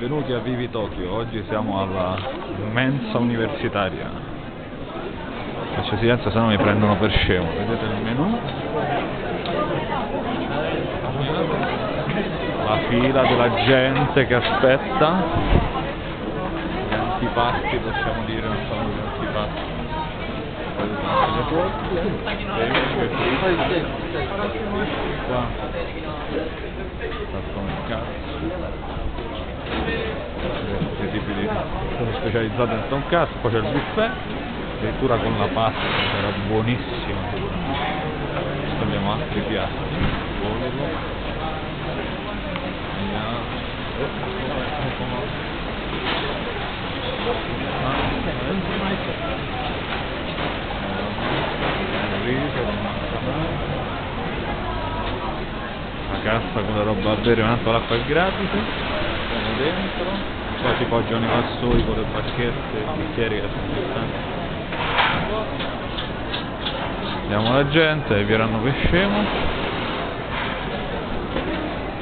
Benvenuti a Vivi Tokyo. Oggi siamo alla mensa universitaria. Faccio silenzio, se no mi prendono per scemo. Vedete il menù? La fila della gente che aspetta. Gli antipasti, possiamo dire, non sono gli antipasti. Le torte, qua sta come cazzo. Questi tipi di sono specializzati in tonkatsu, poi c'è il buffet, addirittura con la pasta, che era buonissima sicuramente. Adesso abbiamo altri piatti, la cassa con la roba a bere, un'altra l'acqua è gratis, siamo dentro. Qua si poggiano i vassoi con le bacchette, i bicchieri che sono importanti. Vediamo la gente, viveranno per scemo.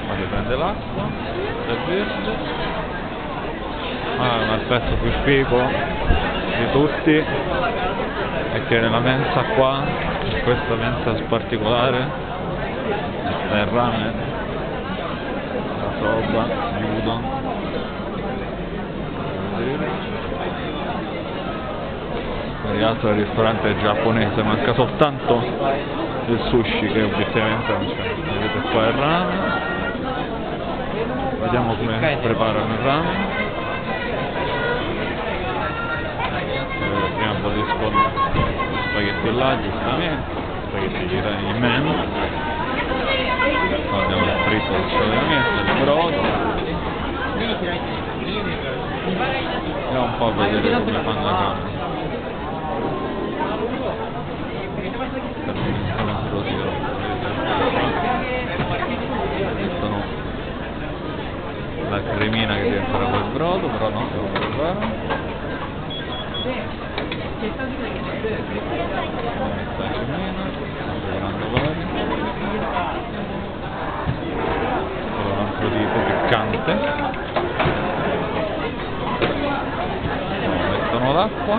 Qua si prende l'acqua, è verde. L'aspetto più figo di tutti è che nella mensa qua, in questa mensa particolare, c'è il ramen, la soba, gli udon. Arrivato al ristorante giapponese, manca soltanto il sushi che obiettivamente non c'è. Vedete qua il ramen, vediamo come preparano il ramen. Prima bolliscono spaghetti là, giustamente, spaghetti girani in meno. Qua abbiamo il fritto solitamente, il brodo. Andiamo un po' a vedere come fanno la carne. Mettono la cremina che diventerà quel brodo, però no, devo provare. La cremina, sto preparando vari. Un altro tipo piccante. Mettono l'acqua,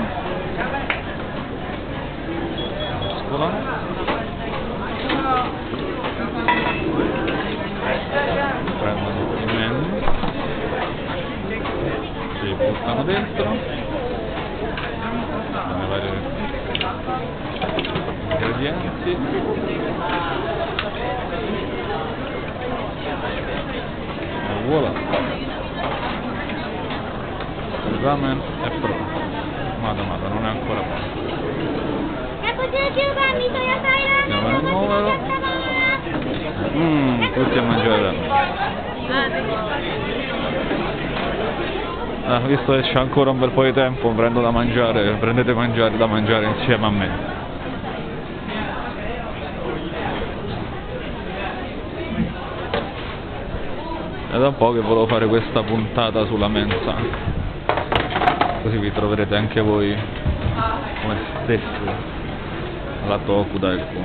mescolano. Prendono il menù, ci buttano dentro, i vari ingredienti. E voilà, il ramen è pronto. Mada, non è ancora pronto. Andiamo nel numero. Tutti a mangiare. Visto che c'è ancora un bel po' di tempo, prendo da mangiare, prendete da mangiare insieme a me. È da un po' che volevo fare questa puntata sulla mensa, così vi troverete anche voi come stessi alla Tokudaiku.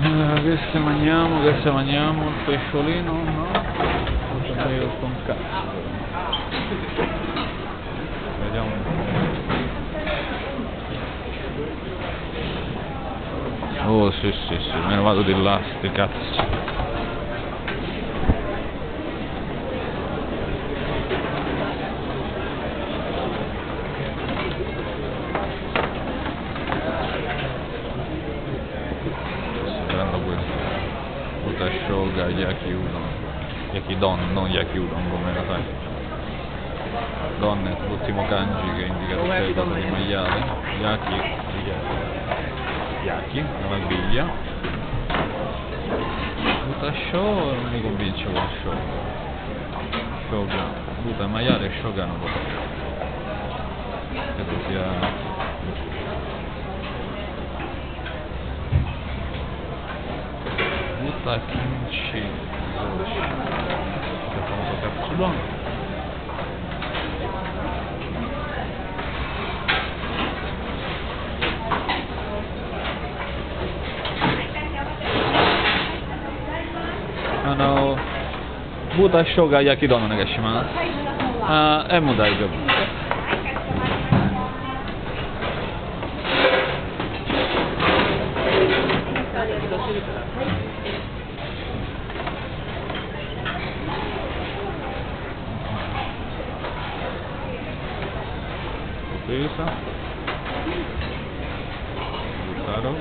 Che se mangiamo, il pesciolino, no? Io con cazzo. Vediamo un po'. Oh sì, me ne vado di là, sti cazzi. Shoga, yaki udon, yakidon, non yaki udon come la sai. Don è l'ultimo kanji che indica che è cosa di maiale, yaki, una biglia. Buta show non mi convince con show. Shoga, buta maiale e shoga non lo so. Credo sia buta kimchi, che famoso katsudon. 豚生姜焼き丼お願いします。もう大丈夫。Bisa. Taruh.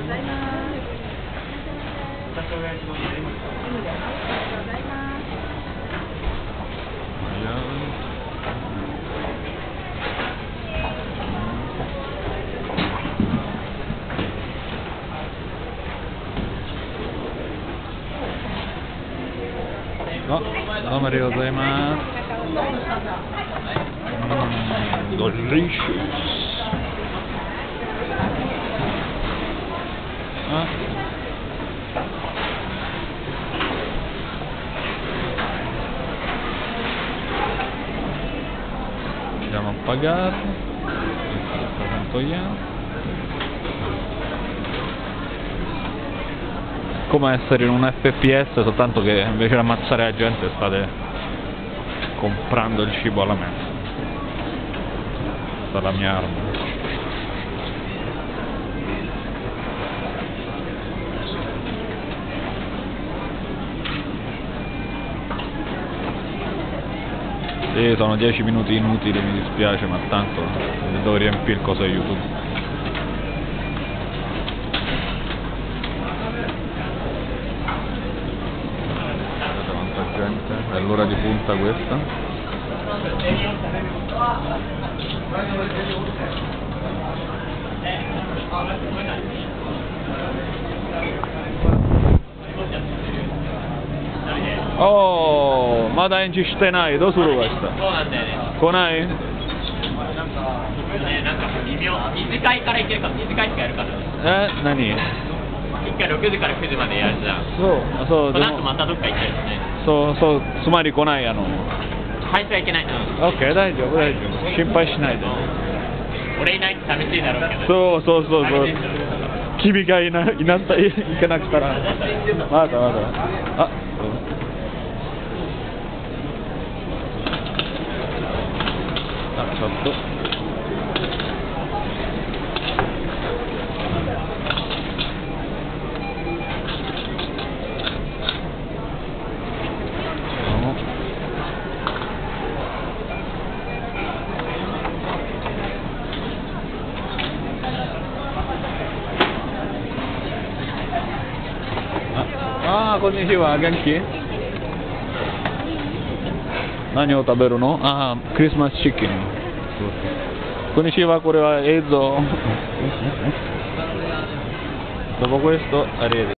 Domoありがとうございます。Delicious. Andiamo a pagare. Quanto yen? Come essere in un FPS, soltanto che invece di ammazzare la gente state comprando il cibo alla mensa. Questa è la mia arma. Sì, sono 10 minuti inutili, mi dispiace, ma tanto devo riempire il coso YouTube. È l'ora di punta questa. Oh, ma da in ciしてないどうするわした。そうなんだよね。来ない？なんか微妙。2次会から行けるか、2次会しかやるから。何？1回6時から9時までやるじゃん。そう。その後またどっか行ったりね。そう、つまり来ない配信はいけない。オッケー、大丈夫。心配しないで。俺いないと寂しいだろうけど。そう。君がいけなくたら。まだ。ちょっと。こんにちは、元気？何を食べるの？クリスマスチキン。こんにちは、これは映像。Dopo questo, arrivederci.